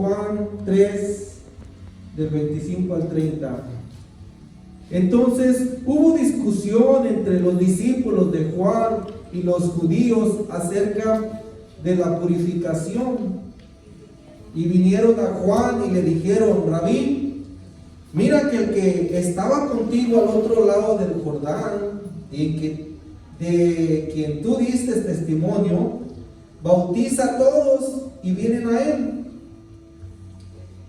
Juan 3, del 25 al 30. Entonces hubo discusión entre los discípulos de Juan y los judíos acerca de la purificación. Y vinieron a Juan y le dijeron: Rabí, mira que el que estaba contigo al otro lado del Jordán, de quien tú diste testimonio, bautiza a todos y vienen a él.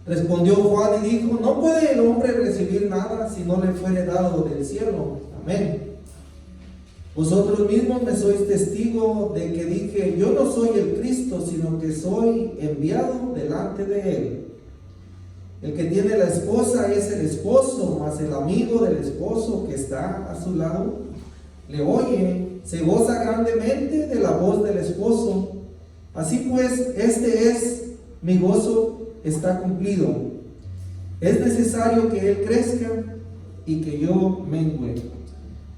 Respondió Juan y dijo: no puede el hombre recibir nada si no le fuere dado del cielo. Amén. Vosotros mismos me sois testigo de que dije: yo no soy el Cristo, sino que soy enviado delante de él. El que tiene la esposa es el esposo, mas el amigo del esposo que está a su lado le oye, se goza grandemente de la voz del esposo. Así pues, este es mi gozo, está cumplido. Es necesario que él crezca y que yo mengüe.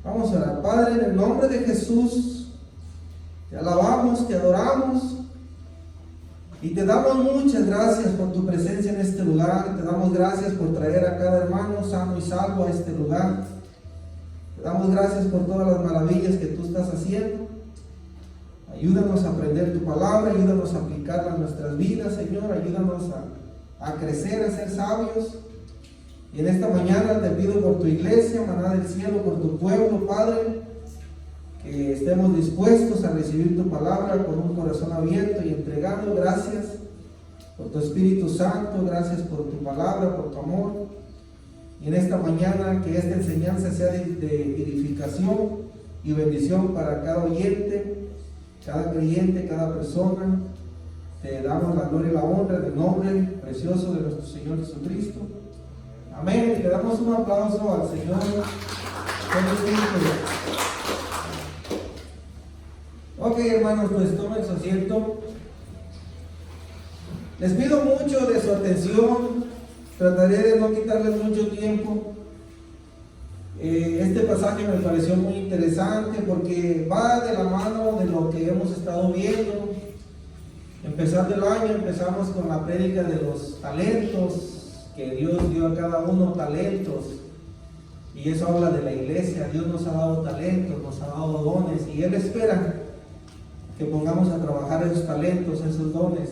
Vamos a orar. Padre, en el nombre de Jesús, te alabamos, te adoramos y te damos muchas gracias por tu presencia en este lugar. Te damos gracias por traer a cada hermano sano y salvo a este lugar. Te damos gracias por todas las maravillas que tú estás haciendo. Ayúdanos a aprender tu palabra, ayúdanos a aplicarla en nuestras vidas, Señor. Ayúdanos a crecer, a ser sabios. Y en esta mañana te pido por tu iglesia, maná del cielo, por tu pueblo, Padre, que estemos dispuestos a recibir tu palabra con un corazón abierto y entregado. Gracias por tu Espíritu Santo, gracias por tu palabra, por tu amor. Y en esta mañana que esta enseñanza sea de edificación y bendición para cada oyente, cada creyente, cada persona. Te damos la gloria y la honra en el nombre precioso de nuestro Señor Jesucristo. Amén. Y le damos un aplauso al Señor. Ok, hermanos, pues tomen su asiento. Les pido mucho de su atención. Trataré de no quitarles mucho tiempo. Este pasaje me pareció muy interesante porque va de la mano de lo que hemos estado viendo. Empezando el año, empezamos con la prédica de los talentos, que Dios dio a cada uno talentos, y eso habla de la iglesia. Dios nos ha dado talentos, nos ha dado dones, y Él espera que pongamos a trabajar esos talentos, esos dones.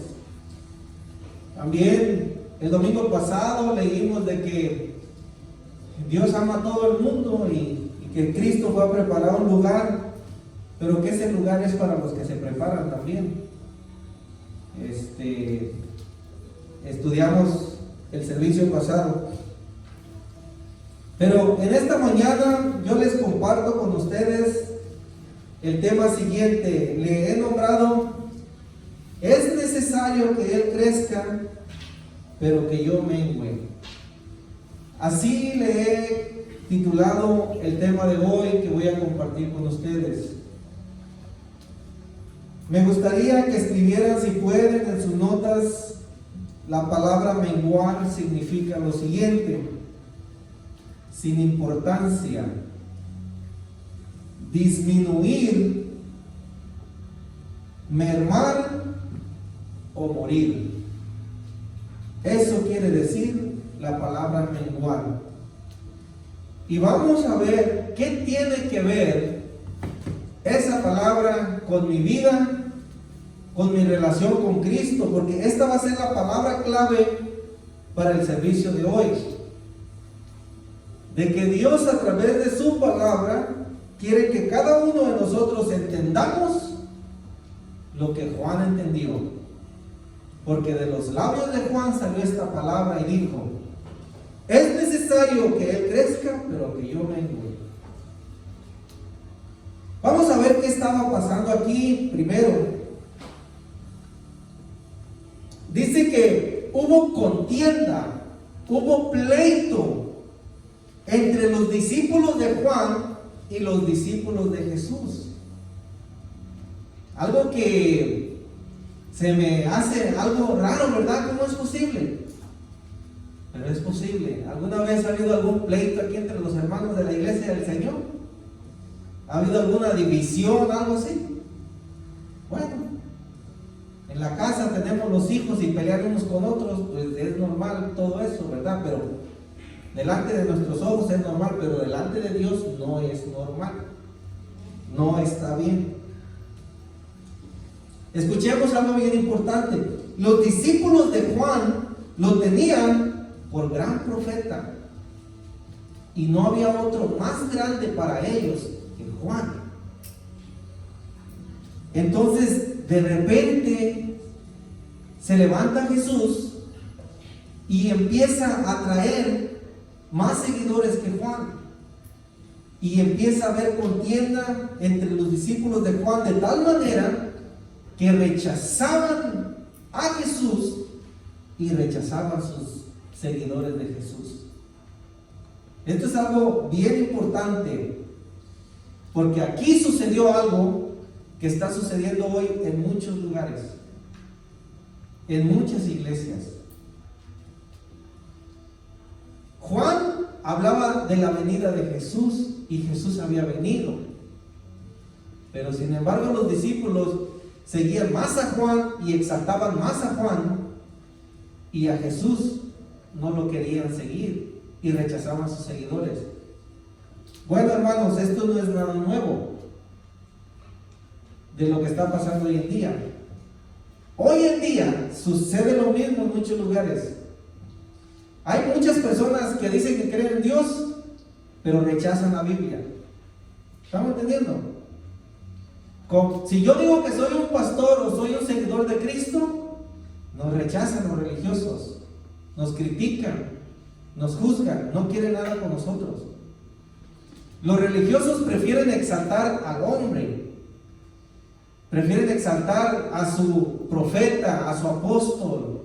También el domingo pasado leímos de que Dios ama a todo el mundo y que Cristo fue a preparar un lugar, pero que ese lugar es para los que se preparan también. Estudiamos el servicio pasado, pero en esta mañana yo les comparto con ustedes el tema siguiente. Le he nombrado: es necesario que Él crezca, pero que yo mengüe. Así le he titulado el tema de hoy que voy a compartir con ustedes. Me gustaría que escribieran, si pueden, en sus notas. La palabra menguar significa lo siguiente: sin importancia, disminuir, mermar o morir. Eso quiere decir la palabra menguar. Y vamos a ver qué tiene que ver esa palabra con mi vida, con mi relación con Cristo, porque esta va a ser la palabra clave para el servicio de hoy. De que Dios, a través de su palabra, quiere que cada uno de nosotros entendamos lo que Juan entendió. Porque de los labios de Juan salió esta palabra y dijo: es necesario que Él crezca, pero que yo mengüe. Vamos a ver qué estaba pasando aquí primero. Dice que hubo contienda, hubo pleito entre los discípulos de Juan y los discípulos de Jesús. Algo que se me hace algo raro, ¿verdad? ¿Cómo es posible? Pero es posible. ¿Alguna vez ha habido algún pleito aquí entre los hermanos de la iglesia del Señor? ¿Ha habido alguna división, algo así? Bueno, en en la casa tenemos los hijos y pelear unos con otros, pues es normal todo eso, ¿verdad? Pero delante de nuestros ojos es normal, pero delante de Dios no es normal. No está bien. Escuchemos algo bien importante. Los discípulos de Juan lo tenían por gran profeta. Y no había otro más grande para ellos que Juan. Entonces, de repente, se levanta Jesús y empieza a traer más seguidores que Juan. Y empieza a haber contienda entre los discípulos de Juan de tal manera que rechazaban a Jesús y rechazaban sus seguidores de Jesús. Esto es algo bien importante, porque aquí sucedió algo que está sucediendo hoy en muchos lugares, en muchas iglesias. Juan hablaba de la venida de Jesús y Jesús había venido, pero sin embargo los discípulos seguían más a Juan y exaltaban más a Juan, y a Jesús no lo querían seguir y rechazaban a sus seguidores. Bueno, hermanos, esto no es nada nuevo de lo que está pasando hoy en día. Hoy en día sucede lo mismo en muchos lugares. Hay muchas personas que dicen que creen en Dios, pero rechazan la Biblia. ¿Estamos entendiendo? Si yo digo que soy un pastor o soy un seguidor de Cristo, nos rechazan los religiosos, nos critican, nos juzgan, no quieren nada con nosotros. Los religiosos prefieren exaltar al hombre, prefieren exaltar a su profeta, a su apóstol,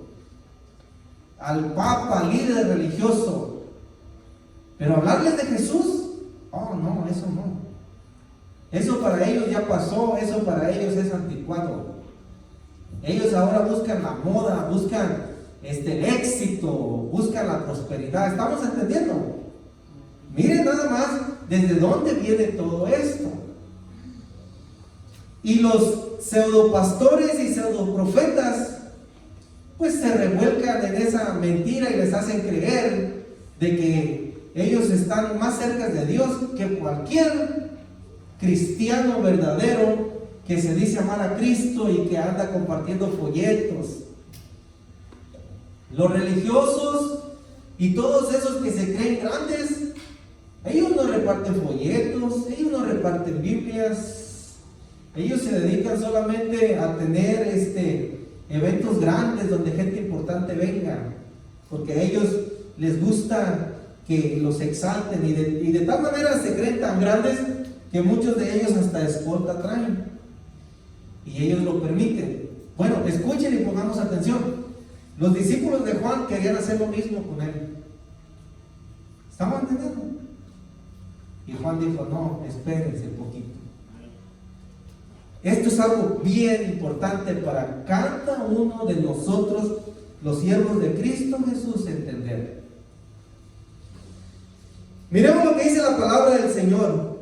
al papa, líder religioso, pero hablarles de Jesús, oh no, eso no. Eso para ellos ya pasó, eso para ellos es anticuado. Ellos ahora buscan la moda, buscan el éxito, buscan la prosperidad. ¿Estamos entendiendo? Miren nada más desde dónde viene todo esto. Y los pseudopastores y pseudoprofetas pues se revuelcan en esa mentira y les hacen creer de que ellos están más cerca de Dios que cualquier cristiano verdadero que se dice amar a Cristo y que anda compartiendo folletos. Los religiosos y todos esos que se creen grandes, ellos no reparten folletos, ellos no reparten Biblias, ellos se dedican solamente a tener eventos grandes donde gente importante venga, porque a ellos les gusta que los exalten, y de tal manera se creen tan grandes que muchos de ellos hasta escolta traen, y ellos lo permiten. Bueno, escuchen y pongamos atención. Los discípulos de Juan querían hacer lo mismo con él. ¿Estamos entendiendo? Y Juan dijo, no, espérense un poquito. Esto es algo bien importante para cada uno de nosotros, los siervos de Cristo Jesús, entender. Miremos lo que dice la palabra del Señor.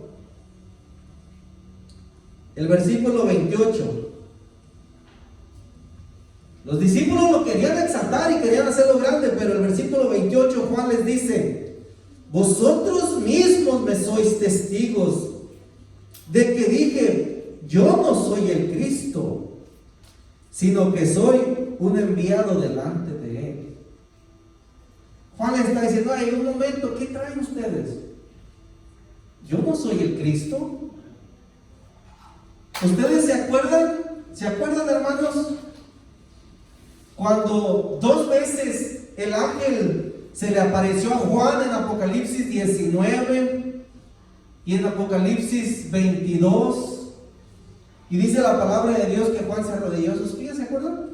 El versículo 28. Los discípulos lo querían exaltar y querían hacerlo grande, pero el versículo 28 Juan les dice: vosotros mismos me sois testigos de que dije, yo no soy el Cristo, sino que soy un enviado delante de él. Juan les está diciendo, ay, un momento, ¿qué traen ustedes? Yo no soy el Cristo. ¿Ustedes se acuerdan? ¿Se acuerdan, hermanos? Cuando 2 veces el ángel se le apareció a Juan en Apocalipsis 19 y en Apocalipsis 22, y dice la palabra de Dios que Juan se arrodilló a sus pies, ¿se acuerdan?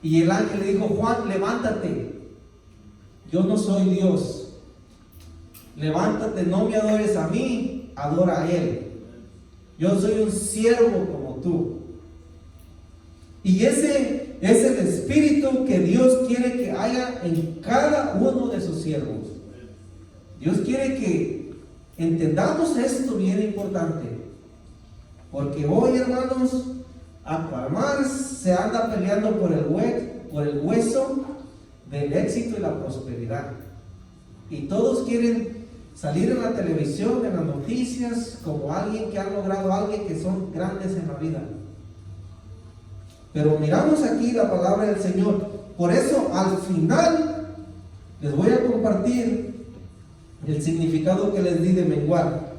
Y el ángel le dijo, Juan, levántate, yo no soy Dios, levántate, no me adores a mí, adora a él. Yo soy un siervo como tú. Y ese es el espíritu que Dios quiere que haya en cada uno de sus siervos. Dios quiere que entendamos esto bien importante. Porque hoy, hermanos, Aquamar se anda peleando por el hueso del éxito y la prosperidad. Y todos quieren salir en la televisión, en las noticias, como alguien que ha logrado algo, que son grandes en la vida. Pero miramos aquí la palabra del Señor. Por eso al final les voy a compartir el significado que les di de menguar.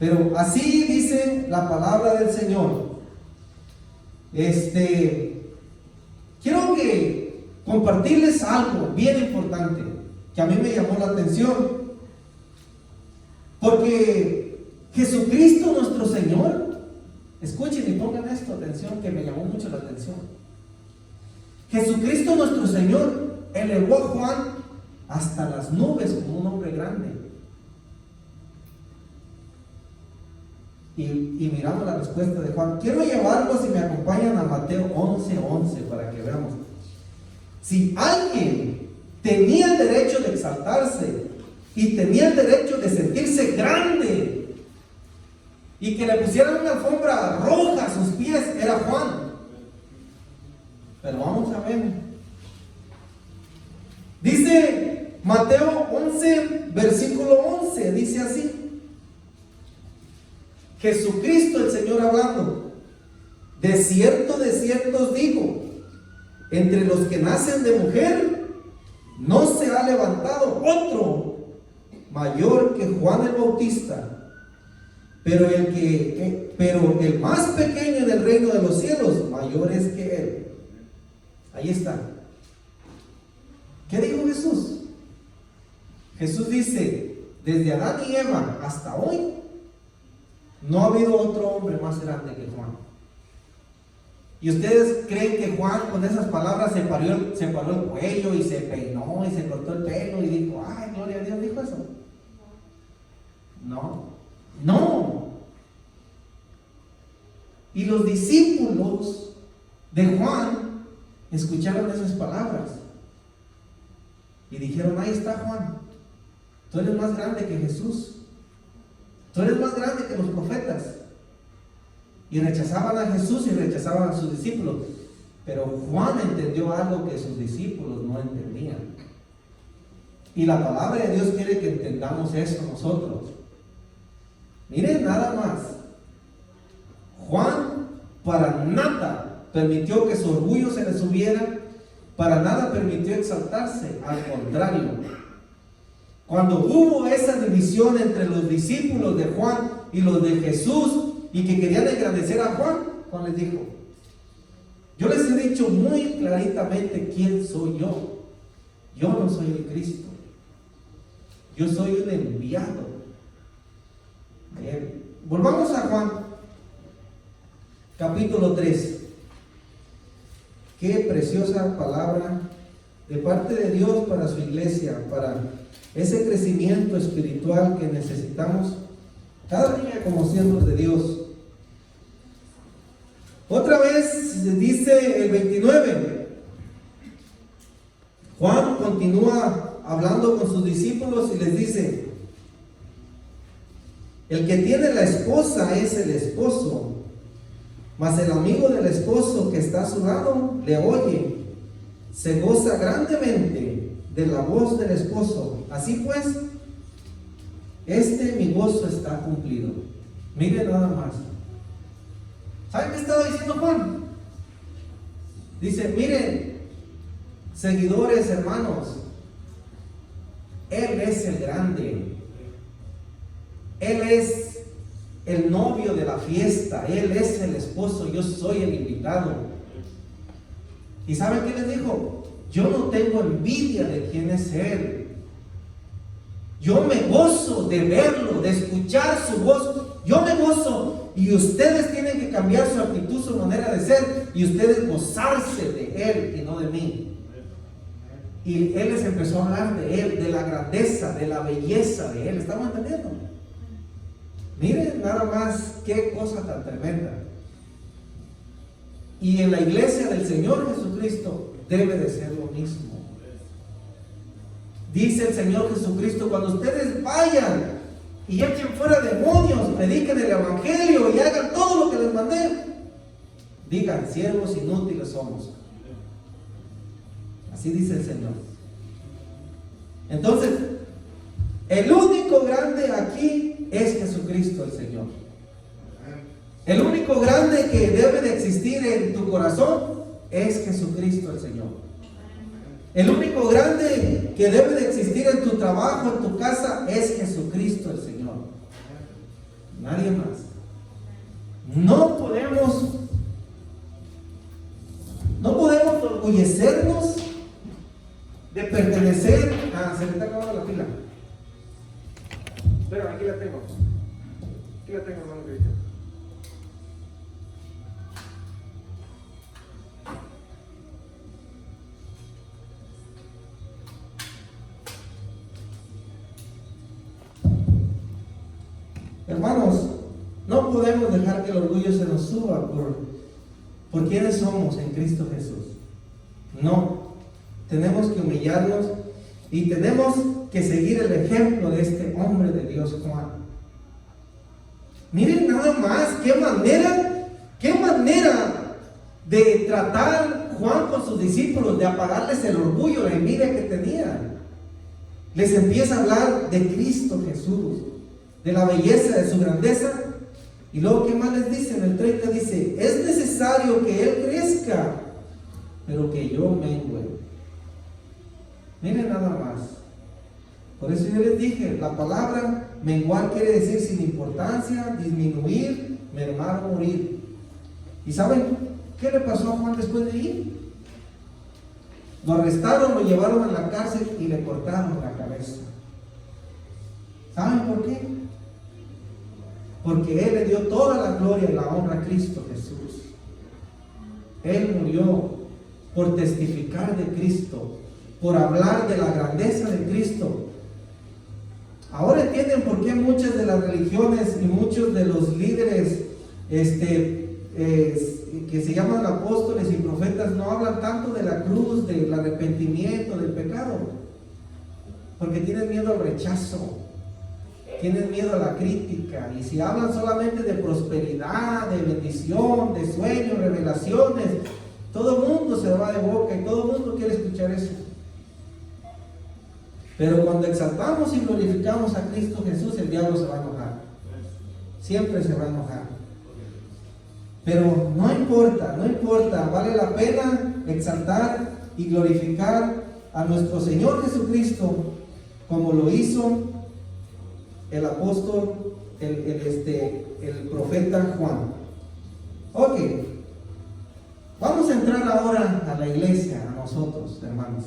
Pero así dice la palabra del Señor. Quiero compartirles algo bien importante que a mí me llamó la atención. Porque Jesucristo nuestro Señor, escuchen y pongan esto atención, que me llamó mucho la atención. Jesucristo nuestro Señor elevó a Juan hasta las nubes como un hombre grande. Y miramos la respuesta de Juan. Quiero llevarlos, si me acompañan, a Mateo 11:11 para que veamos. Si alguien tenía el derecho de exaltarse y tenía el derecho de sentirse grande y que le pusieran una alfombra roja a sus pies, era Juan. Pero vamos a ver. Dice Mateo 11, versículo 11, dice así. Jesucristo el Señor hablando: de cierto os digo, entre los que nacen de mujer no se ha levantado otro mayor que Juan el Bautista, pero el más pequeño en el reino de los cielos mayor es que él. Ahí está. ¿Qué dijo Jesús? Jesús dice: desde Adán y Eva hasta hoy no ha habido otro hombre más grande que Juan. ¿Y ustedes creen que Juan con esas palabras se paró el cuello y se peinó y se cortó el pelo y dijo: ay, gloria a Dios, dijo eso? No. Y los discípulos de Juan escucharon esas palabras y dijeron: ahí está Juan, tú eres más grande que Jesús, tú eres más grande que los profetas. Y rechazaban a Jesús y rechazaban a sus discípulos. Pero Juan entendió algo que sus discípulos no entendían. Y la palabra de Dios quiere que entendamos eso nosotros. Miren nada más. Juan para nada permitió que su orgullo se le subiera, para nada permitió exaltarse. Al contrario, cuando hubo esa división entre los discípulos de Juan y los de Jesús, y que querían engrandecer a Juan, Juan les dijo: yo les he dicho muy claritamente quién soy yo. Yo no soy el Cristo, yo soy un enviado. Bien. Volvamos a Juan capítulo 3. Qué preciosa palabra de parte de Dios para su iglesia, para ese crecimiento espiritual que necesitamos cada día como siervos de Dios. Otra vez dice el 29. Juan continúa hablando con sus discípulos y les dice: el que tiene la esposa es el esposo, mas el amigo del esposo que está a su lado le oye, se goza grandemente de la voz del esposo. Así pues, mi gozo está cumplido. Miren nada más. ¿Saben qué estaba diciendo Juan? Dice: miren, seguidores, hermanos, Él es el grande, Él es el novio de la fiesta, Él es el esposo, yo soy el invitado. ¿Y saben qué les dijo? Yo no tengo envidia de quién es Él. Yo me gozo de verlo, de escuchar su voz. Yo me gozo. Y ustedes tienen que cambiar su actitud, su manera de ser. Y ustedes gozarse de Él y no de mí. Y Él les empezó a hablar de Él, de la grandeza, de la belleza de Él. ¿Estamos entendiendo? Miren nada más qué cosa tan tremenda. Y en la iglesia del Señor Jesucristo debe de ser lo mismo. Dice el Señor Jesucristo: cuando ustedes vayan y echen fuera demonios, prediquen el evangelio y hagan todo lo que les mandé, digan, siervos inútiles somos. Así dice el Señor. Entonces, el único grande aquí es Jesucristo el Señor. El único grande que debe de existir en tu corazón es Jesucristo el Señor. El único grande que debe de existir en tu trabajo, en tu casa, es Jesucristo el Señor. Nadie más. No podemos orgullecernos de pertenecer. Se me está acabando la pila. Espera, aquí la tengo. Aquí la tengo, hermano Cristian. Hermanos, no podemos dejar que el orgullo se nos suba por quienes somos en Cristo Jesús. No, tenemos que humillarnos y tenemos que seguir el ejemplo de este hombre de Dios, Juan. Miren nada más, qué manera de tratar Juan con sus discípulos, de apagarles el orgullo, la envidia que tenían. Les empieza a hablar de Cristo Jesús, de la belleza de su grandeza. Y luego, ¿qué más les dice? En el 30 dice, es necesario que Él crezca, pero que yo mengüe. Miren nada más. Por eso yo les dije, la palabra menguar quiere decir sin importancia, disminuir, mermar, morir. ¿Y saben qué le pasó a Juan después de ir? Lo arrestaron, lo llevaron a la cárcel y le cortaron la cabeza. ¿Saben por qué? Porque Él le dio toda la gloria y la honra a Cristo Jesús. Él murió por testificar de Cristo, por hablar de la grandeza de Cristo. Ahora entienden por qué muchas de las religiones y muchos de los líderes que se llaman apóstoles y profetas no hablan tanto de la cruz, del arrepentimiento, del pecado, porque tienen miedo al rechazo, tienen miedo a la crítica. Y si hablan solamente de prosperidad, de bendición, de sueños, revelaciones, todo el mundo se va de boca y todo el mundo quiere escuchar eso. Pero cuando exaltamos y glorificamos a Cristo Jesús, el diablo se va a enojar. Siempre se va a enojar. Pero no importa, vale la pena exaltar y glorificar a nuestro Señor Jesucristo, como lo hizo el apóstol, el profeta Juan. Ok, vamos a entrar ahora a la iglesia, a nosotros, hermanos.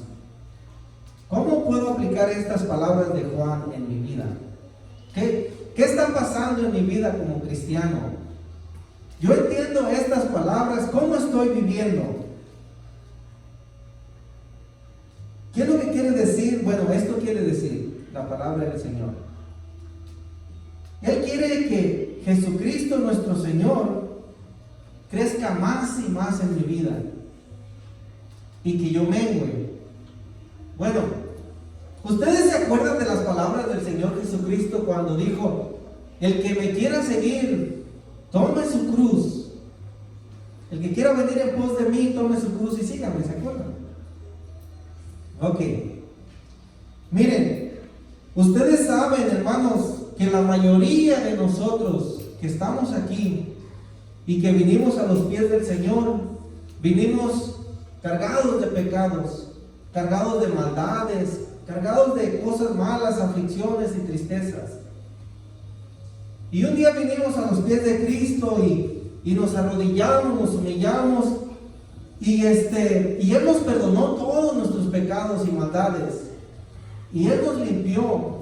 ¿Cómo puedo aplicar estas palabras de Juan en mi vida? ¿Qué está pasando en mi vida como cristiano? Yo entiendo estas palabras, ¿cómo estoy viviendo? ¿Qué es lo que quiere decir? Bueno, esto quiere decir la palabra del Señor. Él quiere que Jesucristo nuestro Señor crezca más y más en mi vida y que yo mengüe. Bueno, ¿ustedes se acuerdan de las palabras del Señor Jesucristo cuando dijo: el que me quiera seguir, tome su cruz? El que quiera venir en pos de mí, tome su cruz y sígame, ¿se acuerdan? Ok. Miren, ustedes saben, hermanos, que la mayoría de nosotros que estamos aquí y que vinimos a los pies del Señor, vinimos cargados de pecados, cargados de maldades, cargados de cosas malas, aflicciones y tristezas. Y un día vinimos a los pies de Cristo y nos arrodillamos, nos humillamos y Él nos perdonó todos nuestros pecados y maldades y Él nos limpió.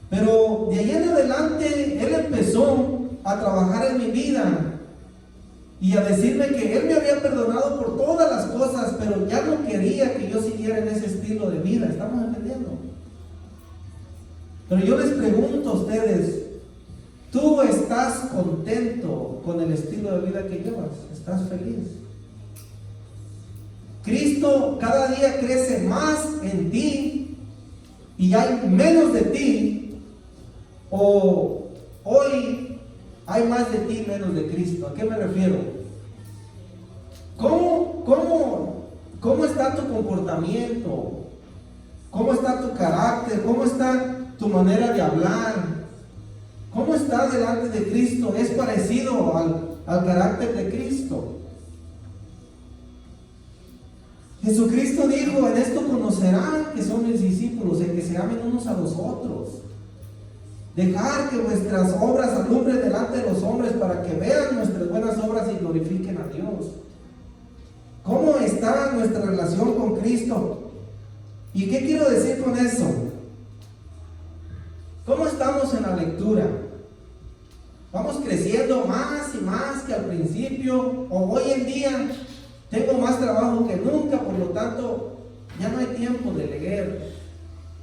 Pero de ahí en adelante Él empezó a trabajar en mi vida y a decirme que Él me había perdonado por todas las cosas, pero ya no quería que yo siguiera en ese estilo de vida. ¿Estamos entendiendo? Pero yo les pregunto a ustedes, ¿tú estás contento con el estilo de vida que llevas? ¿Estás feliz? Cristo cada día crece más en ti y hay menos de ti, o hoy hay más de ti, menos de Cristo. ¿A qué me refiero? ¿Cómo está tu comportamiento? ¿Cómo está tu carácter? ¿Cómo está tu manera de hablar? ¿Cómo está delante de Cristo? ¿Es parecido al carácter de Cristo? Jesucristo dijo: en esto conocerán que son mis discípulos, en que se amen unos a los otros. Dejar que vuestras obras alumbren delante de los hombres, para que vean nuestras buenas obras y glorifiquen a Dios. ¿Cómo está nuestra relación con Cristo? ¿Y qué quiero decir con eso? ¿Cómo estamos en la lectura? ¿Vamos creciendo más y más que al principio? ¿O hoy en día tengo más trabajo que nunca, por lo tanto ya no hay tiempo de leer?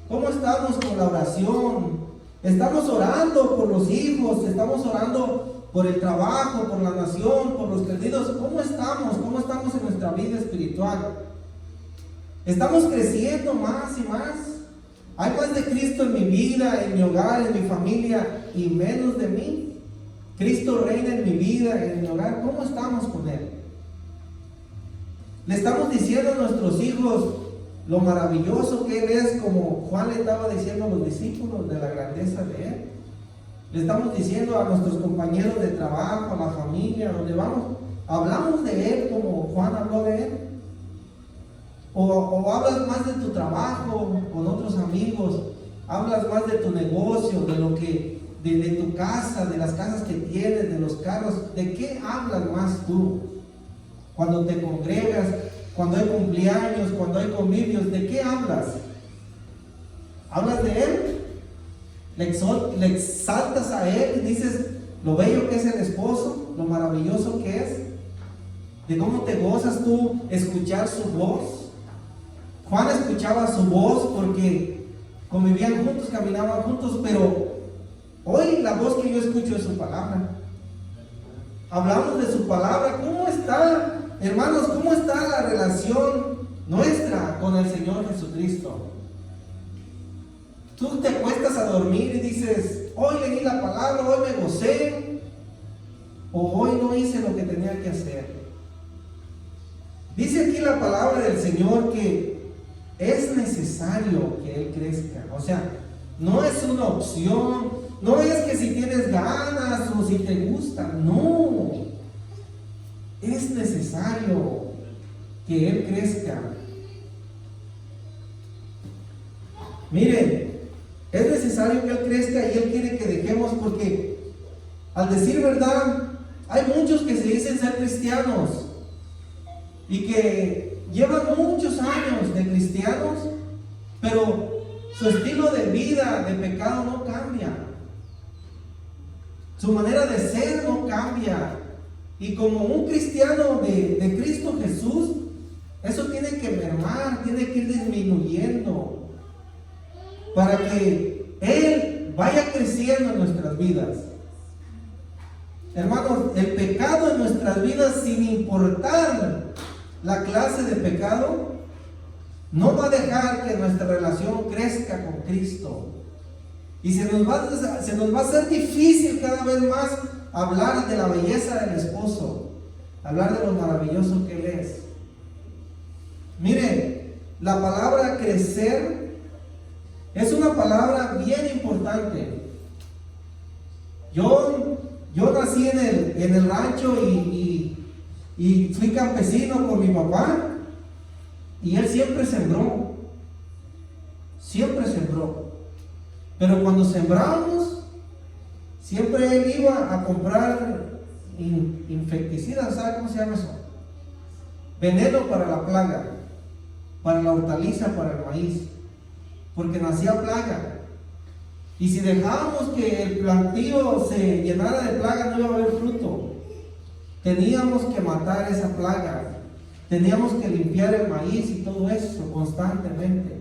¿Cómo estamos con la oración? ¿Estamos orando por los hijos? ¿Estamos orando por el trabajo, por la nación, por los perdidos? ¿Cómo estamos? ¿Cómo estamos en nuestra vida espiritual? ¿Estamos creciendo más y más? ¿Hay más de Cristo en mi vida, en mi hogar, en mi familia y menos de mí? ¿Cristo reina en mi vida, en mi hogar? ¿Cómo estamos con Él? Le estamos diciendo a nuestros hijos lo maravilloso que Él es, como Juan le estaba diciendo a los discípulos, de la grandeza de Él. Le estamos diciendo a nuestros compañeros de trabajo, a la familia, donde vamos, hablamos de Él como Juan habló de Él. O hablas más de tu trabajo con otros amigos, hablas más de tu negocio, de lo que, de tu casa, de las casas que tienes, de los carros. ¿De qué hablas más tú? Cuando te congregas, cuando hay cumpleaños, cuando hay convivios, ¿de qué hablas? ¿Hablas de Él? ¿Le exaltas a Él y dices lo bello que es el esposo, lo maravilloso que es? ¿De cómo te gozas tú escuchar su voz? Juan escuchaba su voz porque convivían juntos, caminaban juntos, pero hoy la voz que yo escucho es su palabra. Hablamos de su palabra. ¿Cómo está, hermanos, cómo está la relación nuestra con el Señor Jesucristo? Tú te acuestas a dormir y dices: hoy leí la palabra, hoy me gocé, o hoy no hice lo que tenía que hacer. Dice aquí la palabra del Señor que es necesario que Él crezca. O sea, no es una opción, no es que si tienes ganas o si te gusta, no. Es necesario que Él crezca. Miren, es necesario que Él crezca y Él quiere que dejemos, porque al decir verdad, hay muchos que se dicen ser cristianos y que llevan muchos años de cristianos, pero su estilo de vida, de pecado, no cambia. Su manera de ser no cambia. Y como un cristiano de Cristo Jesús, eso tiene que mermar, tiene que ir disminuyendo, para que Él vaya creciendo en nuestras vidas. Hermanos, el pecado en nuestras vidas, sin importar la clase de pecado, no va a dejar que nuestra relación crezca con Cristo. Y se nos va a hacer difícil cada vez más hablar de la belleza del esposo, hablar de lo maravilloso que Él es. Miren, la palabra crecer es una palabra bien importante. Yo nací en el rancho y fui campesino con mi papá, y él siempre sembró. Pero cuando sembrábamos, siempre él iba a comprar insecticidas, ¿sabe cómo se llama eso? Veneno para la plaga, para la hortaliza, para el maíz, porque nacía plaga. Y si dejábamos que el plantío se llenara de plaga, no iba a haber fruto. Teníamos que matar esa plaga, teníamos que limpiar el maíz y todo eso constantemente.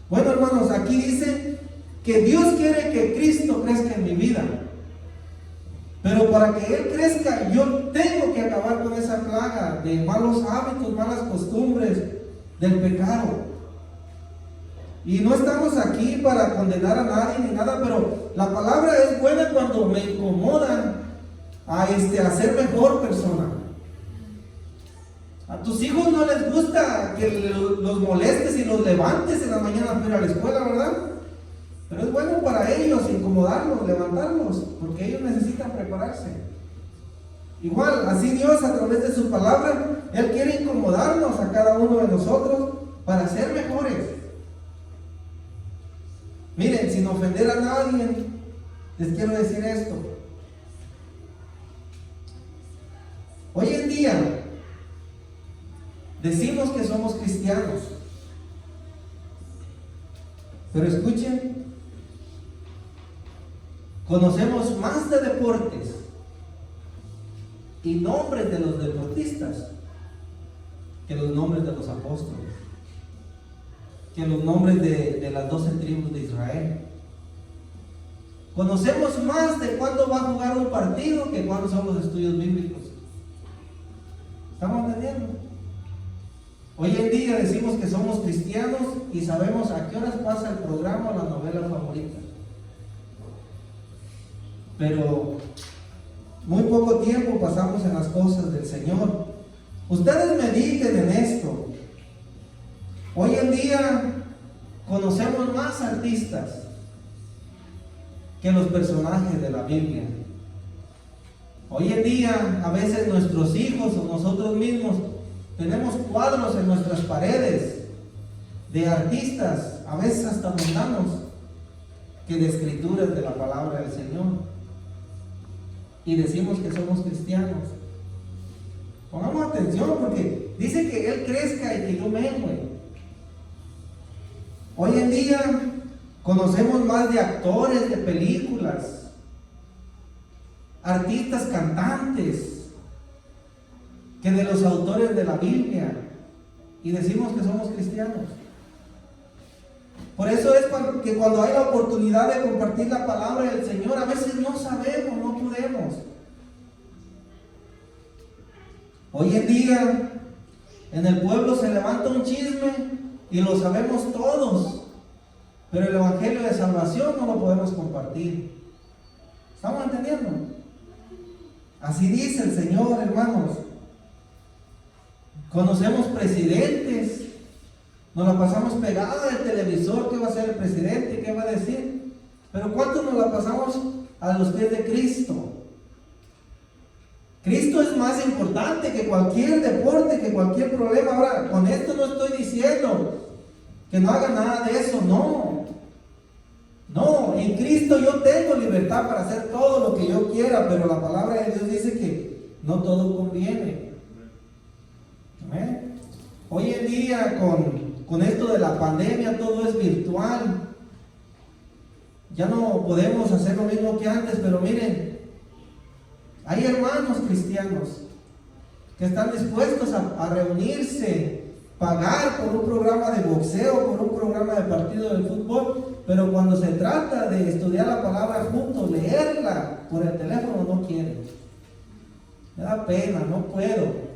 Bueno, hermanos, aquí dice que Dios quiere que Cristo crezca en mi vida, pero para que Él crezca, yo tengo que acabar con esa plaga de malos hábitos, malas costumbres, del pecado. Y no estamos aquí para condenar a nadie ni nada, pero la palabra es buena cuando me incomoda a ser mejor persona. A tus hijos no les gusta que los molestes y los levantes en la mañana para ir a la escuela, ¿verdad? Pero es bueno para ellos incomodarlos, levantarlos, porque ellos necesitan prepararse. Igual, así Dios a través de su palabra, Él quiere incomodarnos a cada uno de nosotros para ser mejores. Miren, sin ofender a nadie, les quiero decir esto. Hoy en día, decimos que somos cristianos, pero escuchen, conocemos más de deportes y nombres de los deportistas que los nombres de los apóstoles, que los nombres de las 12 tribus de Israel. Conocemos más de cuándo va a jugar un partido que cuándo son los estudios bíblicos. ¿Estamos entendiendo? Hoy en día decimos que somos cristianos y sabemos a qué horas pasa el programa o la novela favorita. Pero muy poco tiempo pasamos en las cosas del Señor. Ustedes mediten en esto. Hoy en día conocemos más artistas que los personajes de la Biblia. Hoy en día a veces nuestros hijos o nosotros mismos tenemos cuadros en nuestras paredes de artistas, a veces hasta mundanos, que de escrituras de la palabra del Señor. Y decimos que somos cristianos. Pongamos atención porque dice que Él crezca y que yo mengue. Hoy en día conocemos más de actores de películas, artistas cantantes, que de los autores de la Biblia, y decimos que somos cristianos. Por eso es que cuando hay la oportunidad de compartir la palabra del Señor, a veces no sabemos, no podemos. Hoy en día en el pueblo se levanta un chisme y lo sabemos todos, pero el evangelio de salvación no lo podemos compartir. ¿Estamos entendiendo? Así dice el Señor, hermanos. Conocemos presidentes, nos la pasamos pegada del televisor, ¿qué va a hacer el presidente? ¿Qué va a decir? Pero ¿cuánto nos la pasamos a los pies de Cristo? Cristo es más importante que cualquier deporte, que cualquier problema. Ahora, con esto no estoy diciendo que no haga nada de eso, no. No, en Cristo yo tengo libertad para hacer todo lo que yo quiera, pero la palabra de Dios dice que no todo conviene. ¿Amén? Hoy en día con esto de la pandemia todo es virtual. Ya no podemos hacer lo mismo que antes, pero miren, hay hermanos cristianos que están dispuestos a reunirse, pagar por un programa de boxeo, por un programa de partido de fútbol, pero cuando se trata de estudiar la palabra juntos, leerla por el teléfono, no quieren. Me da pena, no puedo.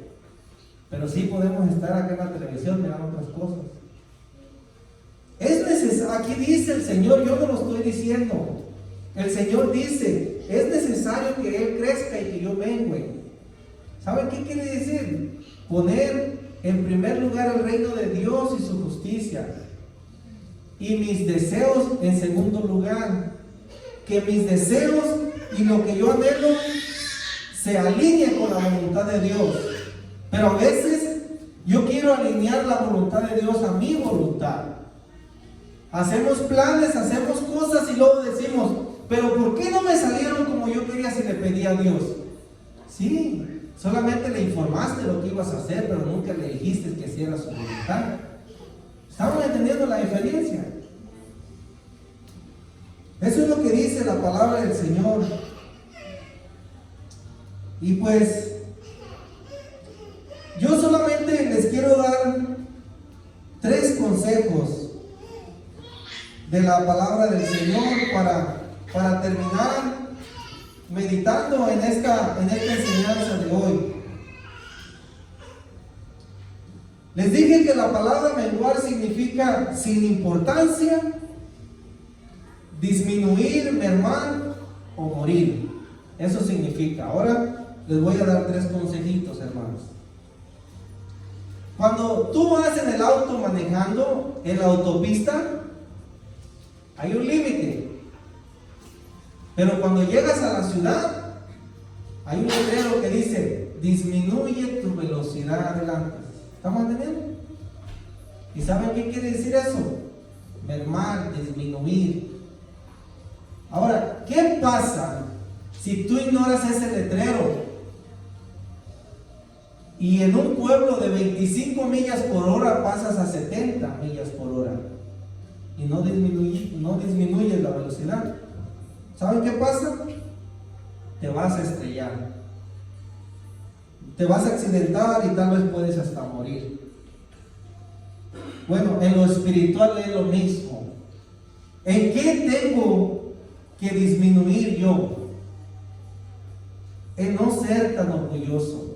Pero sí podemos estar acá en la televisión mirando otras cosas. Es necesario, aquí dice el Señor, yo no lo estoy diciendo. El Señor dice, es necesario que Él crezca y que yo mengue. ¿Saben qué quiere decir? Poner en primer lugar el reino de Dios y su justicia. Y mis deseos en segundo lugar. Que mis deseos y lo que yo anhelo se alineen con la voluntad de Dios. Pero a veces yo quiero alinear la voluntad de Dios a mi voluntad. Hacemos planes, hacemos cosas y luego decimos, pero ¿por qué no me salieron como yo quería si le pedí a Dios? Sí, solamente le informaste lo que ibas a hacer, pero nunca le dijiste que hiciera su voluntad. ¿Estamos entendiendo la diferencia? Eso es lo que dice la palabra del Señor. Y pues yo solamente les quiero dar 3 consejos de la palabra del Señor para terminar meditando en esta enseñanza de hoy. Les dije que la palabra menguar significa sin importancia, disminuir, mermar o morir. Eso significa. Ahora les voy a dar 3 consejitos, hermanos. Cuando tú vas en el auto manejando en la autopista, hay un límite. Pero cuando llegas a la ciudad, hay un letrero que dice: disminuye tu velocidad adelante. ¿Estamos entendiendo? ¿Y saben qué quiere decir eso? Mermar, disminuir. Ahora, ¿qué pasa si tú ignoras ese letrero y en un pueblo de 25 millas por hora pasas a 70 millas por hora y no disminuyes la velocidad? ¿Saben qué pasa? Te vas a estrellar, te vas a accidentar y tal vez puedes hasta morir. Bueno, en lo espiritual es lo mismo. ¿En qué tengo que disminuir yo? En no ser tan orgulloso.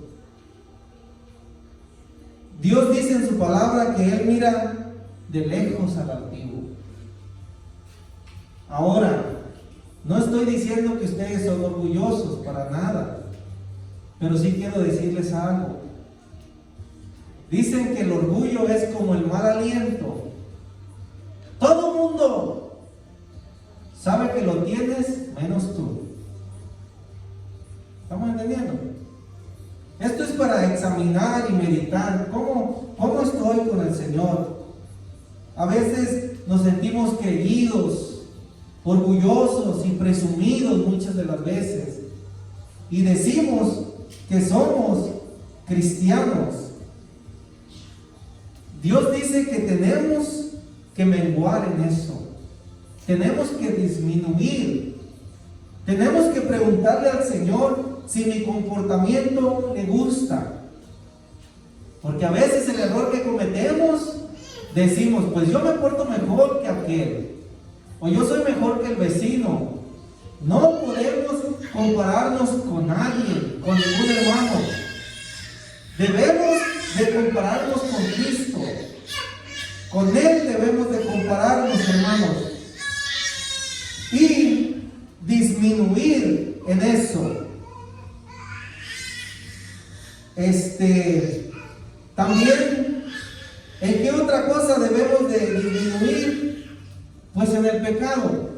Dios dice en su palabra que Él mira de lejos al altivo. Ahora, no estoy diciendo que ustedes son orgullosos, para nada, pero sí quiero decirles algo. Dicen que el orgullo es como el mal aliento. Todo el mundo sabe que lo tienes, menos tú. ¿Estamos entendiendo? Esto es para examinar y meditar cómo estoy con el Señor. A veces nos sentimos creídos, orgullosos y presumidos muchas de las veces, y decimos que somos cristianos. Dios dice que tenemos que menguar en eso, tenemos que disminuir, tenemos que preguntarle al Señor si mi comportamiento le gusta, porque a veces el error que cometemos, decimos: pues yo me porto mejor que aquel, o yo soy mejor que el vecino. No podemos compararnos con nadie, con ningún hermano. Debemos de compararnos con Cristo. Con Él debemos de compararnos, hermanos, y disminuir en eso. También, ¿en qué otra cosa debemos de disminuir? Pues en el pecado.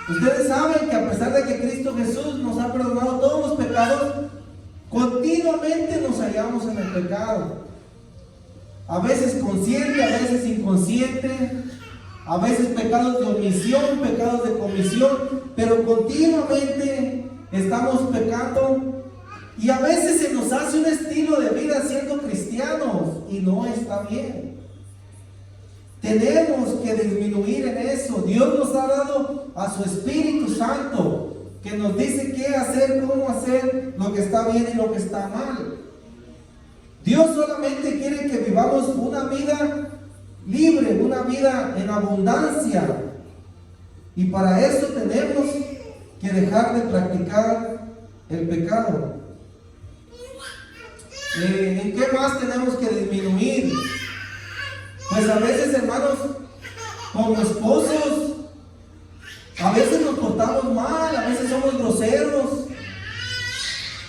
Ustedes saben que a pesar de que Cristo Jesús nos ha perdonado todos los pecados, continuamente nos hallamos en el pecado. A veces consciente, a veces inconsciente, a veces pecados de omisión, pecados de comisión, pero continuamente estamos pecando, y a veces se nos hace un estilo de vida siendo cristianos y no está bien. Tenemos que disminuir en eso. Dios nos ha dado a su Espíritu Santo, que nos dice qué hacer, cómo hacer, lo que está bien y lo que está mal. Dios solamente quiere que vivamos una vida libre, una vida en abundancia, y para eso tenemos que dejar de practicar el pecado. ¿En qué más tenemos que disminuir? Pues a veces, hermanos, como esposos, a veces nos portamos mal, a veces somos groseros,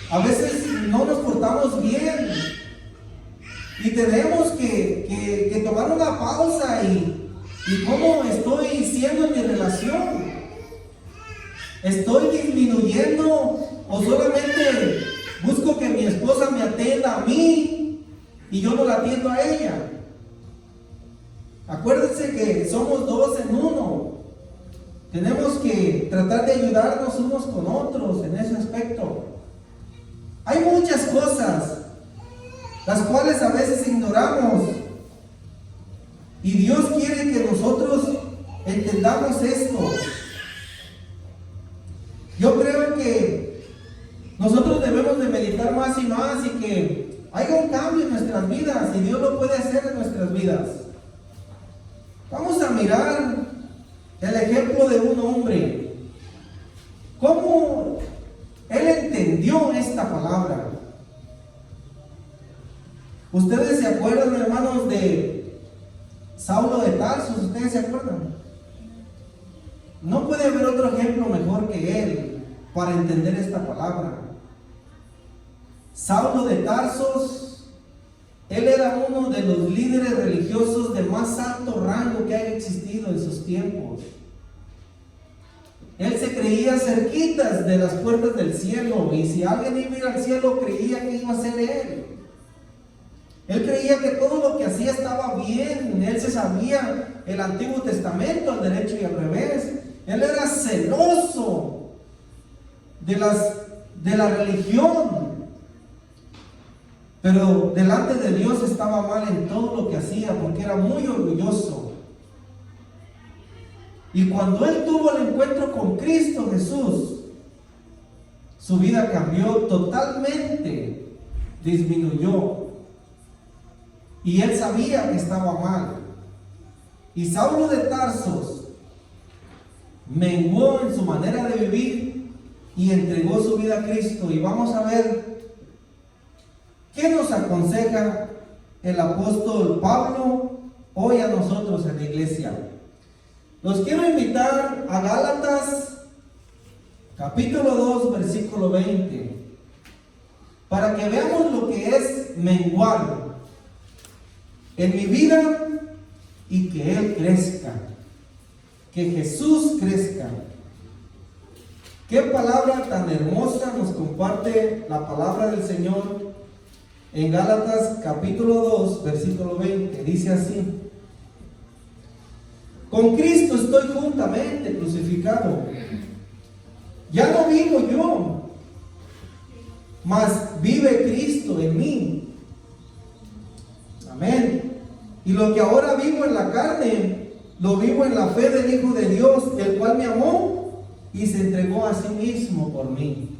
a veces no nos portamos bien, y tenemos que tomar una pausa y cómo estoy siendo en mi relación. ¿Estoy disminuyendo o solamente busco que mi esposa me atienda a mí y yo no la atiendo a ella? Acuérdense que somos dos en uno. Tenemos que tratar de ayudarnos unos con otros en ese aspecto. Hay muchas cosas las cuales a veces ignoramos, y Dios quiere que nosotros entendamos esto. Yo creo que nosotros debemos de meditar más y más, y que haya un cambio en nuestras vidas, y Dios lo puede hacer en nuestras vidas. Vamos a mirar el ejemplo de un hombre, cómo él entendió esta palabra. Ustedes se acuerdan, hermanos, de Saulo de Tarso. ¿Ustedes se acuerdan? No puede haber otro ejemplo mejor que él para entender esta palabra. Saulo de Tarso Él era uno de los líderes religiosos de más alto rango que haya existido en sus tiempos. Él se creía cerquitas de las puertas del cielo, y si alguien iba a ir al cielo, creía que iba a ser él. Él creía que todo lo que hacía estaba bien. Él se sabía el Antiguo Testamento al derecho y al revés. Él era celoso de la religión, pero delante de Dios estaba mal en todo lo que hacía, porque era muy orgulloso. Y cuando él tuvo el encuentro con Cristo Jesús, su vida cambió totalmente, disminuyó. Y él sabía que estaba mal. Y Saulo de Tarso menguó en su manera de vivir y entregó su vida a Cristo. Y vamos a ver qué nos aconseja el apóstol Pablo hoy a nosotros en la iglesia. Los quiero invitar a Gálatas capítulo 2 versículo 20 para que veamos lo que es menguar en mi vida y que Él crezca, que Jesús crezca. Qué palabra tan hermosa nos comparte la palabra del Señor en Gálatas capítulo 2 versículo 20. Dice así: con Cristo estoy juntamente crucificado. Ya no vivo yo, mas vive Cristo en mí. Amén. Y lo que ahora vivo en la carne, lo vivo en la fe del Hijo de Dios, el cual me amó y se entregó a sí mismo por mí.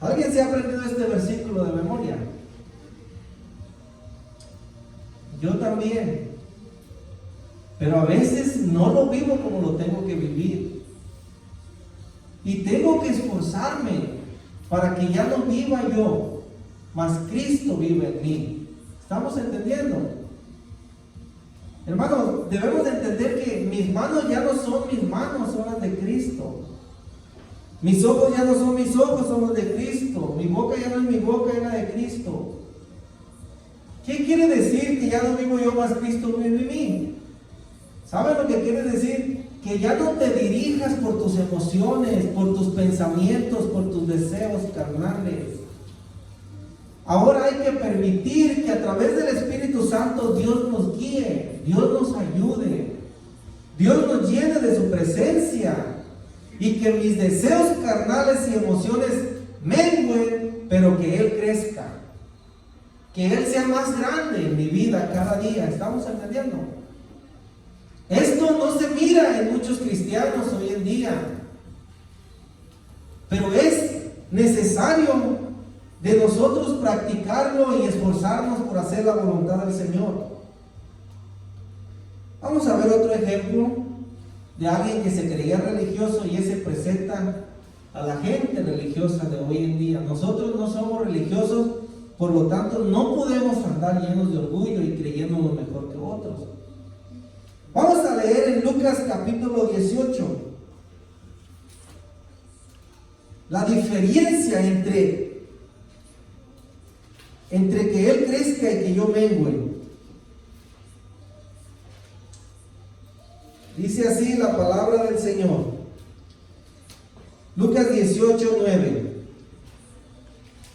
¿Alguien se ha aprendido este versículo de memoria? Yo también. Pero a veces no lo vivo como lo tengo que vivir. Y tengo que esforzarme para que ya no viva yo, mas Cristo vive en mí. ¿Estamos entendiendo? Hermanos, debemos entender que mis manos ya no son mis manos, son las de Cristo. Mis ojos ya no son mis ojos, son los de Cristo. Mi boca ya no es mi boca, es la de Cristo. ¿Qué quiere decir que ya no vivo yo, mas Cristo vive en mí? ¿Saben lo que quiere decir? Que ya no te dirijas por tus emociones, por tus pensamientos, por tus deseos carnales. Ahora hay que permitir que a través del Espíritu Santo Dios nos guíe, Dios nos ayude, Dios nos llene de su presencia, y que mis deseos carnales y emociones mengüen, pero que Él crezca, que Él sea más grande en mi vida cada día. ¿Estamos entendiendo? Esto no se mira en muchos cristianos hoy en día, pero es necesario de nosotros practicarlo y esforzarnos por hacer la voluntad del Señor. Vamos a ver otro ejemplo de alguien que se creía religioso y ese presenta a la gente religiosa de hoy en día. Nosotros no somos religiosos, por lo tanto no podemos andar llenos de orgullo y creyéndonos mejor que otros. Vamos a leer en Lucas capítulo 18 la diferencia entre que Él crezca y que yo mengüe. Dice así la palabra del Señor. Lucas 18, 9.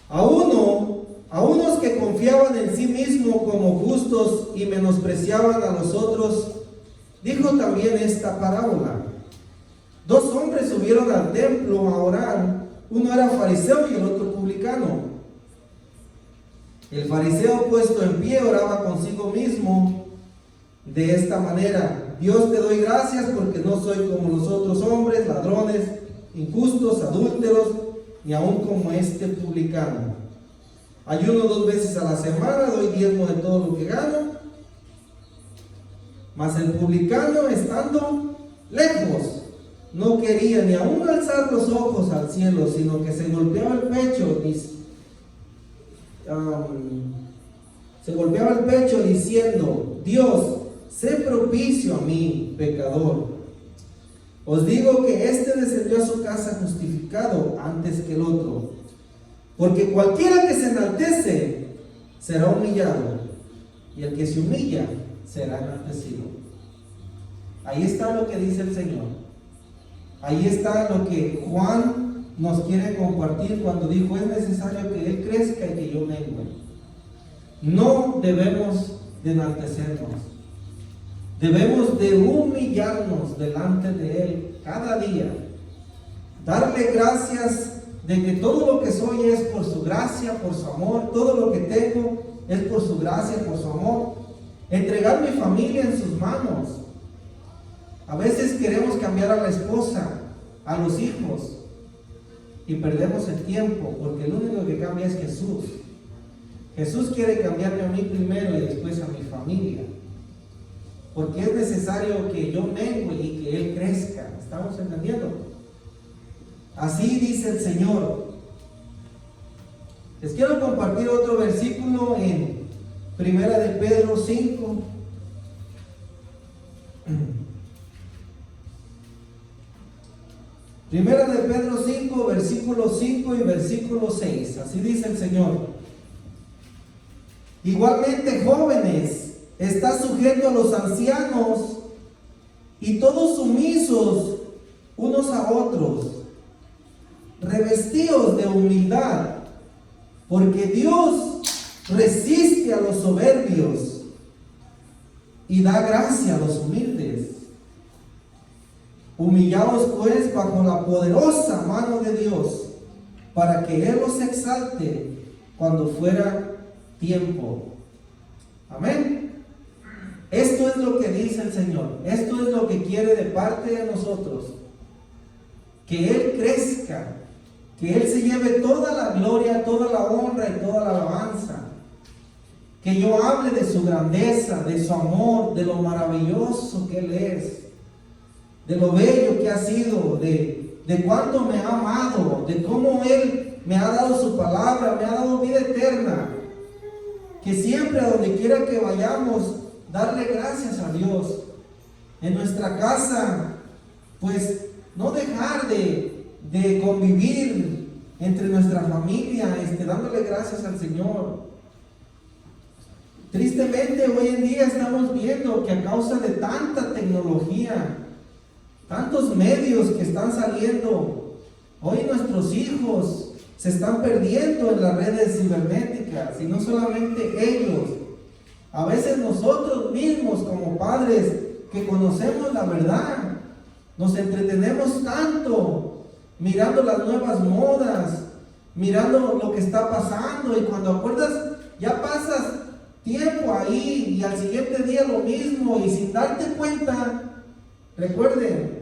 A unos que confiaban en sí mismos como justos y menospreciaban a los otros, dijo también esta parábola. Dos hombres subieron al templo a orar. Uno era fariseo y el otro publicano. El fariseo, puesto en pie, oraba consigo mismo de esta manera: Dios, te doy gracias porque no soy como los otros hombres, ladrones, injustos, adúlteros, ni aun como este publicano. Ayuno 2 veces a la semana, doy diezmo de todo lo que gano. Mas el publicano, estando lejos, no quería ni aun alzar los ojos al cielo, sino que se golpeaba el pecho diciendo: Dios, sé propicio a mí, pecador. Os digo que este descendió a su casa justificado antes que el otro. Porque cualquiera que se enaltece será humillado, y el que se humilla será enaltecido. Ahí está lo que dice el Señor. Ahí está lo que Juan nos quiere compartir cuando dijo: es necesario que Él crezca y que yo mengue. No debemos de enaltecernos, debemos de humillarnos delante de Él cada día, darle gracias de que todo lo que soy es por su gracia, por su amor, todo lo que tengo es por su gracia, por su amor. Entregar mi familia en sus manos. A veces queremos cambiar a la esposa, a los hijos, y perdemos el tiempo, porque el único que cambia es Jesús. Jesús quiere cambiarme a mí primero y después a mi familia, porque es necesario que yo mengue y que Él crezca. ¿Estamos entendiendo? Así dice el Señor. Les quiero compartir otro versículo en Primera de Pedro 5. Primera de Pedro 5, versículo 5 y versículo 6. Así dice el Señor. Igualmente, jóvenes, está sujeto a los ancianos y todos sumisos unos a otros, revestidos de humildad, porque Dios resiste a los soberbios y da gracia a los humildes. Humillaos pues bajo la poderosa mano de Dios, para que Él os exalte cuando fuera tiempo. Amén. Esto es lo que dice el Señor. Esto es lo que quiere de parte de nosotros. Que Él crezca, que Él se lleve toda la gloria, toda la honra y toda la alabanza. Que yo hable de su grandeza, de su amor, de lo maravilloso que Él es, de lo bello que ha sido, de cuánto me ha amado, de cómo Él me ha dado su palabra, me ha dado vida eterna. Que siempre a donde quiera que vayamos, darle gracias a Dios. En nuestra casa, pues no dejar de convivir entre nuestra familia, dándole gracias al Señor. Tristemente hoy en día estamos viendo que a causa de tanta tecnología, tantos medios que están saliendo, hoy nuestros hijos se están perdiendo en las redes cibernéticas, y no solamente ellos, a veces nosotros mismos como padres que conocemos la verdad, nos entretenemos tanto mirando las nuevas modas, mirando lo que está pasando, y cuando acuerdas ya pasas tiempo ahí y al siguiente día lo mismo, y sin darte cuenta, recuerden,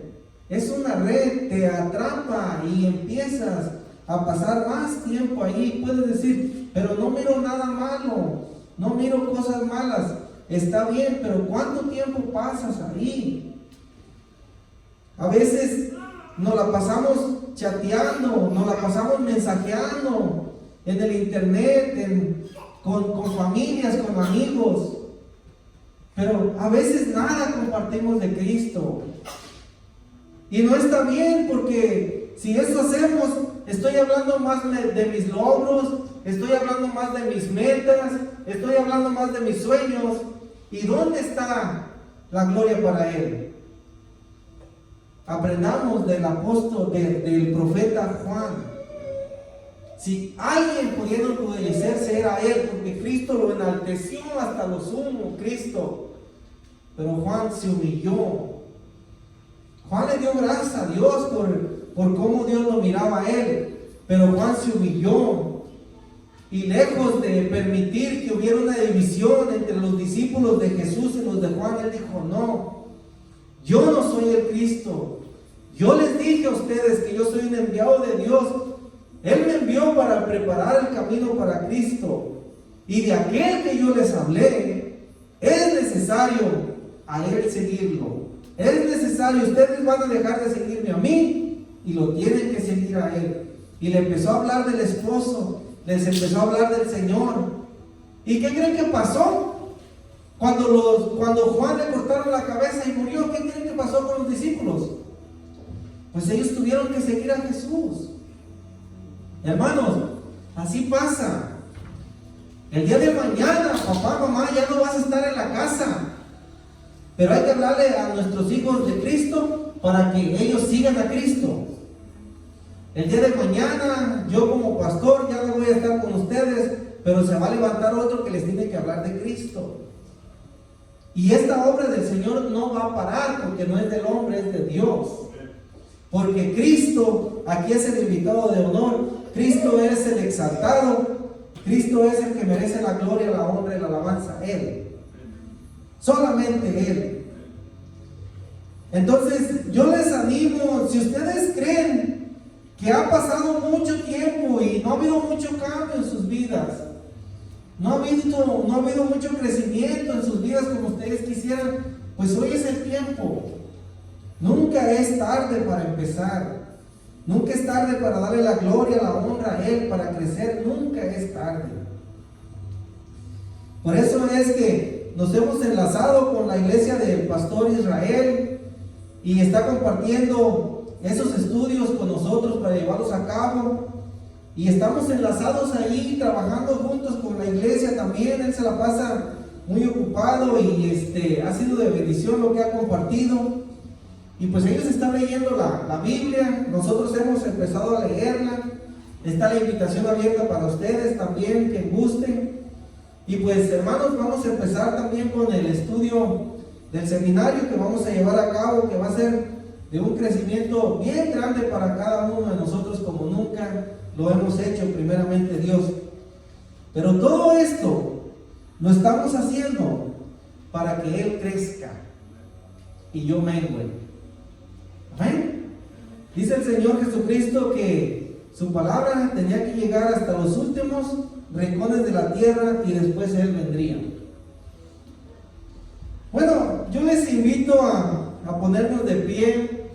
es una red, te atrapa y empiezas a pasar más tiempo ahí. Puedes decir: pero no miro nada malo, no miro cosas malas. Está bien, pero ¿cuánto tiempo pasas ahí? A veces nos la pasamos chateando, nos la pasamos mensajeando en el internet, con familias, con amigos, pero a veces nada compartimos de Cristo. Y no está bien, porque si eso hacemos, estoy hablando más de mis logros, estoy hablando más de mis metas, estoy hablando más de mis sueños. ¿Y dónde está la gloria para Él? Aprendamos del apóstol, del profeta Juan. Si alguien pudiera enorgullecerse era él, porque Cristo lo enalteció hasta lo sumo, Cristo. Pero Juan se humilló. Juan le dio gracias a Dios por cómo Dios lo miraba a él, pero Juan se humilló, y lejos de permitir que hubiera una división entre los discípulos de Jesús y los de Juan, él dijo: no, yo no soy el Cristo. Yo les dije a ustedes que yo soy un enviado de Dios. Él me envió para preparar el camino para Cristo, y de aquel que yo les hablé es necesario a Él seguirlo. Es necesario, ustedes van a dejar de seguirme a mí y lo tienen que seguir a Él. Y le empezó a hablar del esposo, les empezó a hablar del Señor. ¿Y qué creen que pasó? Cuando Juan le cortaron la cabeza y murió, ¿qué creen que pasó con los discípulos? Pues ellos tuvieron que seguir a Jesús. Hermanos, así pasa. El día de mañana, papá, mamá, ya no vas a estar en la casa. Pero hay que hablarle a nuestros hijos de Cristo para que ellos sigan a Cristo. El día de mañana, yo como pastor ya no voy a estar con ustedes, pero se va a levantar otro que les tiene que hablar de Cristo. Y esta obra del Señor no va a parar, porque no es del hombre, es de Dios. Porque Cristo, aquí es el invitado de honor, Cristo es el exaltado, Cristo es el que merece la gloria, la honra y la alabanza, Él. Solamente Él. Entonces, yo les animo, si ustedes creen que ha pasado mucho tiempo y no ha habido mucho cambio en sus vidas, no ha habido mucho crecimiento en sus vidas como ustedes quisieran, pues hoy es el tiempo. Nunca es tarde para empezar. Nunca es tarde para darle la gloria, la honra a Él, para crecer. Nunca es tarde. Por eso es que nos hemos enlazado con la iglesia del pastor Israel y está compartiendo esos estudios con nosotros para llevarlos a cabo. Y estamos enlazados ahí, trabajando juntos con la iglesia también. Él se la pasa muy ocupado y ha sido de bendición lo que ha compartido. Y pues ellos están leyendo la Biblia, nosotros hemos empezado a leerla. Está la invitación abierta para ustedes también, que gusten. Y pues hermanos, vamos a empezar también con el estudio del seminario que vamos a llevar a cabo, que va a ser de un crecimiento bien grande para cada uno de nosotros como nunca lo hemos hecho, primeramente Dios. Pero todo esto lo estamos haciendo para que Él crezca y yo mengüe. Amén. Dice el Señor Jesucristo que su palabra tenía que llegar hasta los últimos rincones de la tierra y después Él vendría. Bueno, yo les invito a ponernos de pie.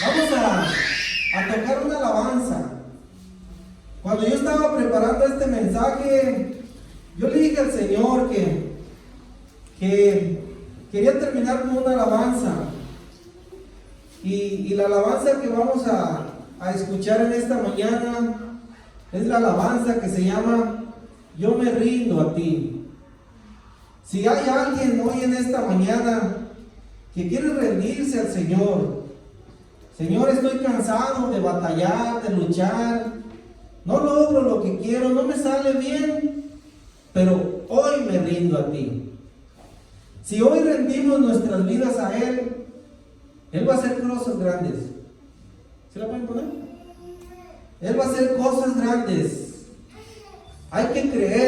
Vamos a tocar una alabanza. Cuando yo estaba preparando este mensaje, yo le dije al Señor que quería terminar con una alabanza. Y la alabanza que vamos a escuchar en esta mañana es la alabanza que se llama Yo me rindo a ti. Si hay alguien hoy en esta mañana que quiere rendirse al Señor, Señor, estoy cansado de batallar, de luchar, no logro lo que quiero, no me sale bien, pero hoy me rindo a ti. Si hoy rendimos nuestras vidas a Él, Él va a hacer cosas grandes. ¿Se la pueden poner? Él va a hacer cosas grandes. Hay que creer.